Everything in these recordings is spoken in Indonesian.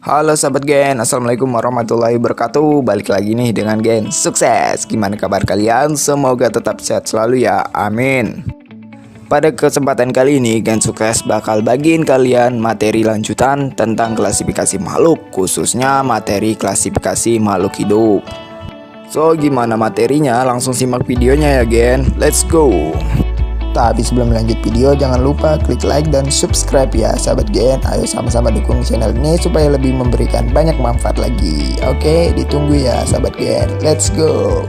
Halo sahabat Gen, Assalamualaikum warahmatullahi wabarakatuh. Balik lagi nih dengan Gen Sukses. Gimana kabar kalian? Semoga tetap sehat selalu ya, amin. Pada kesempatan kali ini Gen Sukses bakal bagiin kalian materi lanjutan tentang klasifikasi makhluk, khususnya materi klasifikasi makhluk hidup. So gimana materinya? Langsung simak videonya ya Gen, let's go. Tapi sebelum lanjut video, jangan lupa klik like dan subscribe ya sahabat Gen. Ayo sama-sama dukung channel ini supaya lebih memberikan banyak manfaat lagi. Oke, ditunggu ya sahabat Gen. Let's go.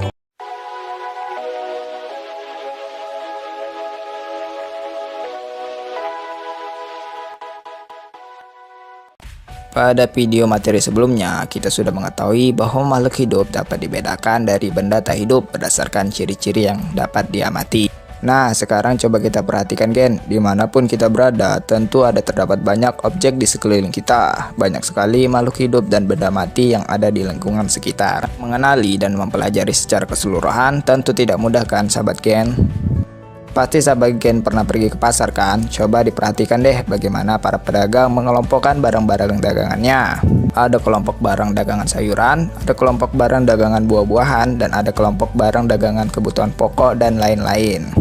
Pada video materi sebelumnya, kita sudah mengetahui bahwa makhluk hidup dapat dibedakan dari benda tak hidup berdasarkan ciri-ciri yang dapat diamati. Nah, sekarang coba kita perhatikan Gen, dimanapun kita berada, tentu terdapat banyak objek di sekeliling kita. Banyak sekali makhluk hidup dan benda mati yang ada di lingkungan sekitar. Mengenali dan mempelajari secara keseluruhan tentu tidak mudah kan sahabat Gen? Pasti sahabat Gen pernah pergi ke pasar kan? Coba diperhatikan deh bagaimana para pedagang mengelompokkan barang-barang dagangannya. Ada kelompok barang dagangan sayuran, ada kelompok barang dagangan buah-buahan, dan ada kelompok barang dagangan kebutuhan pokok dan lain-lain.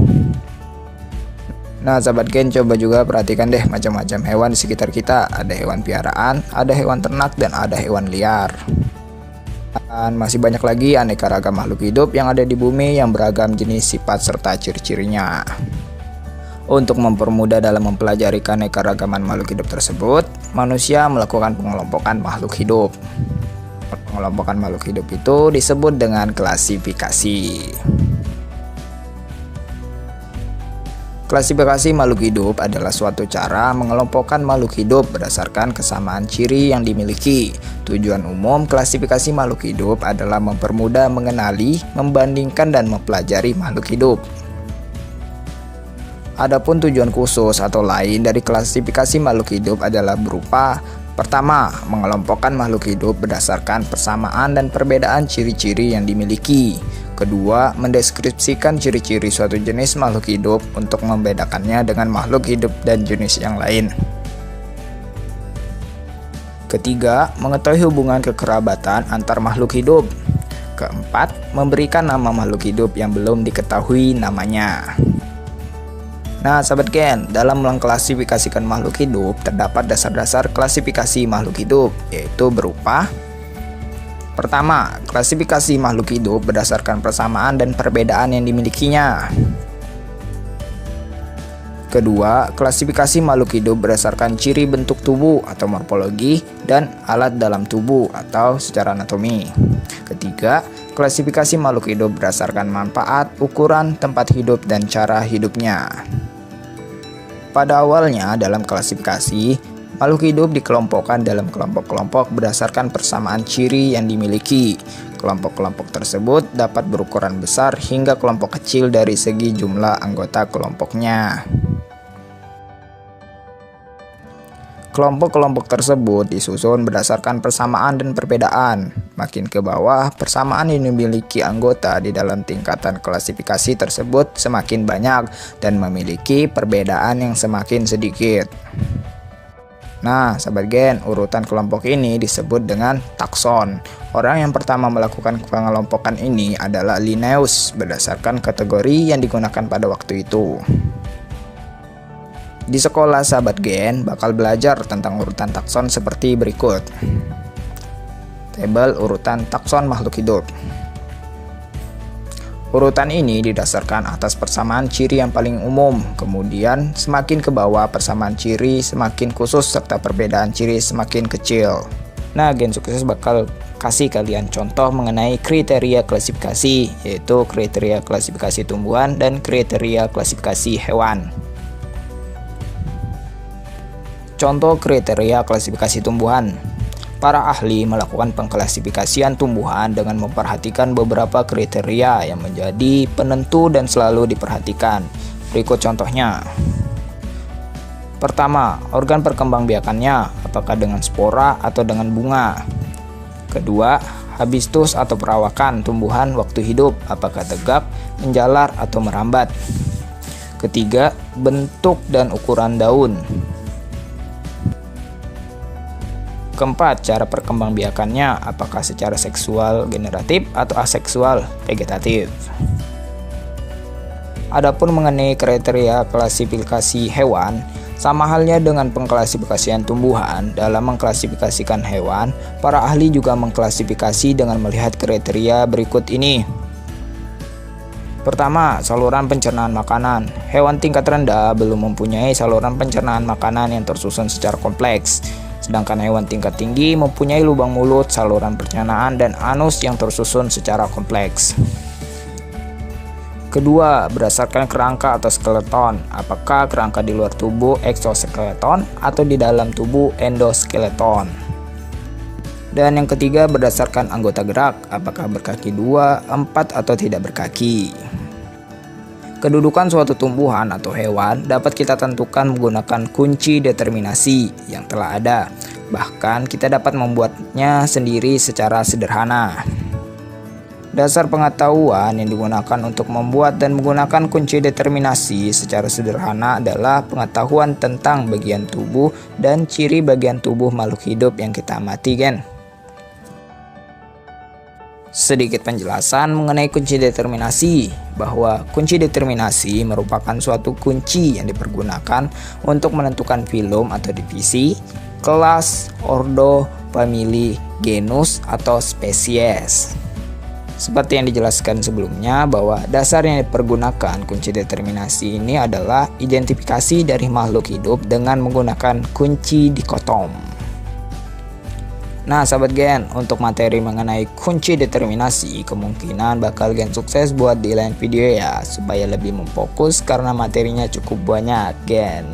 Nah sahabat Gen, coba juga perhatikan deh macam-macam hewan di sekitar kita. Ada hewan piaraan, ada hewan ternak, dan ada hewan liar. Dan masih banyak lagi aneka ragam makhluk hidup yang ada di bumi yang beragam jenis sifat serta ciri-cirinya. Untuk mempermudah dalam mempelajari keanekaragaman makhluk hidup tersebut, manusia melakukan pengelompokan makhluk hidup. Pengelompokan makhluk hidup itu disebut dengan klasifikasi. Klasifikasi makhluk hidup adalah suatu cara mengelompokkan makhluk hidup berdasarkan kesamaan ciri yang dimiliki. Tujuan umum klasifikasi makhluk hidup adalah mempermudah mengenali, membandingkan, dan mempelajari makhluk hidup. Adapun tujuan khusus atau lain dari klasifikasi makhluk hidup adalah berupa: pertama, mengelompokkan makhluk hidup berdasarkan persamaan dan perbedaan ciri-ciri yang dimiliki. Kedua, mendeskripsikan ciri-ciri suatu jenis makhluk hidup untuk membedakannya dengan makhluk hidup dan jenis yang lain. Ketiga, mengetahui hubungan kekerabatan antar makhluk hidup. Keempat, memberikan nama makhluk hidup yang belum diketahui namanya. Nah sahabat Gen, dalam mengklasifikasikan makhluk hidup terdapat dasar-dasar klasifikasi makhluk hidup, yaitu berupa: pertama, klasifikasi makhluk hidup berdasarkan persamaan dan perbedaan yang dimilikinya. Kedua, klasifikasi makhluk hidup berdasarkan ciri bentuk tubuh atau morfologi dan alat dalam tubuh atau secara anatomi. Ketiga, klasifikasi makhluk hidup berdasarkan manfaat, ukuran, tempat hidup, dan cara hidupnya. Pada awalnya dalam klasifikasi, makhluk hidup dikelompokkan dalam kelompok-kelompok berdasarkan persamaan ciri yang dimiliki. Kelompok-kelompok tersebut dapat berukuran besar hingga kelompok kecil dari segi jumlah anggota kelompoknya. Kelompok-kelompok tersebut disusun berdasarkan persamaan dan perbedaan. Makin ke bawah, persamaan yang dimiliki anggota di dalam tingkatan klasifikasi tersebut semakin banyak dan memiliki perbedaan yang semakin sedikit. Nah, sahabat Gen, urutan kelompok ini disebut dengan takson. Orang yang pertama melakukan pengelompokan ini adalah Linnaeus berdasarkan kategori yang digunakan pada waktu itu. Di sekolah sahabat Gen bakal belajar tentang urutan takson seperti berikut. Tabel urutan takson makhluk hidup. Urutan ini didasarkan atas persamaan ciri yang paling umum, kemudian semakin ke bawah persamaan ciri semakin khusus serta perbedaan ciri semakin kecil. Nah, Gen Sukses bakal kasih kalian contoh mengenai kriteria klasifikasi, yaitu kriteria klasifikasi tumbuhan dan kriteria klasifikasi hewan. Contoh kriteria klasifikasi tumbuhan. Para ahli melakukan pengklasifikasian tumbuhan dengan memperhatikan beberapa kriteria yang menjadi penentu dan selalu diperhatikan. Berikut contohnya. Pertama, organ perkembangbiakannya, apakah dengan spora atau dengan bunga. Kedua, habitus atau perawakan tumbuhan waktu hidup, apakah tegak, menjalar, atau merambat. Ketiga, bentuk dan ukuran daun. Keempat, cara perkembangbiakannya, apakah secara seksual generatif atau aseksual vegetatif. Adapun mengenai kriteria klasifikasi hewan, sama halnya dengan pengklasifikasian tumbuhan, dalam mengklasifikasikan hewan, para ahli juga mengklasifikasi dengan melihat kriteria berikut ini. Pertama, saluran pencernaan makanan. Hewan tingkat rendah belum mempunyai saluran pencernaan makanan yang tersusun secara kompleks. Sedangkan hewan tingkat tinggi mempunyai lubang mulut, saluran pencernaan, dan anus yang tersusun secara kompleks. Kedua, berdasarkan kerangka atau skeleton. Apakah kerangka di luar tubuh eksoskeleton atau di dalam tubuh endoskeleton? Dan yang ketiga, berdasarkan anggota gerak. Apakah berkaki 2, 4, atau tidak berkaki? Kedudukan suatu tumbuhan atau hewan dapat kita tentukan menggunakan kunci determinasi yang telah ada. Bahkan kita dapat membuatnya sendiri secara sederhana. Dasar pengetahuan yang digunakan untuk membuat dan menggunakan kunci determinasi secara sederhana adalah pengetahuan tentang bagian tubuh dan ciri bagian tubuh makhluk hidup yang kita amati, gen. Sedikit penjelasan mengenai kunci determinasi, bahwa kunci determinasi merupakan suatu kunci yang dipergunakan untuk menentukan filum atau divisi, kelas, ordo, famili, genus, atau spesies. Seperti yang dijelaskan sebelumnya, bahwa dasar yang dipergunakan kunci determinasi ini adalah identifikasi dari makhluk hidup dengan menggunakan kunci dikotom. Nah sahabat gen, untuk materi mengenai kunci determinasi kemungkinan bakal gen sukses buat di lain video ya, supaya lebih memfokus karena materinya cukup banyak gen.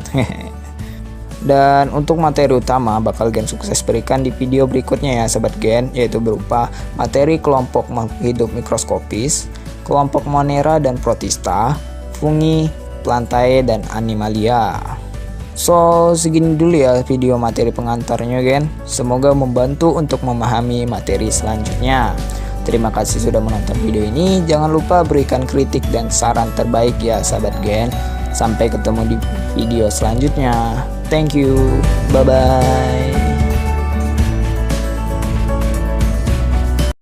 Dan untuk materi utama bakal gen sukses berikan di video berikutnya ya sahabat gen, yaitu berupa materi kelompok makhluk hidup mikroskopis, kelompok Monera dan Protista, fungi, plantae, dan animalia. So segini dulu ya video materi pengantarnya gen. Semoga membantu untuk memahami materi selanjutnya. Terima kasih sudah menonton video ini. Jangan lupa berikan kritik dan saran terbaik ya sahabat gen. Sampai ketemu di video selanjutnya. Thank you. Bye bye.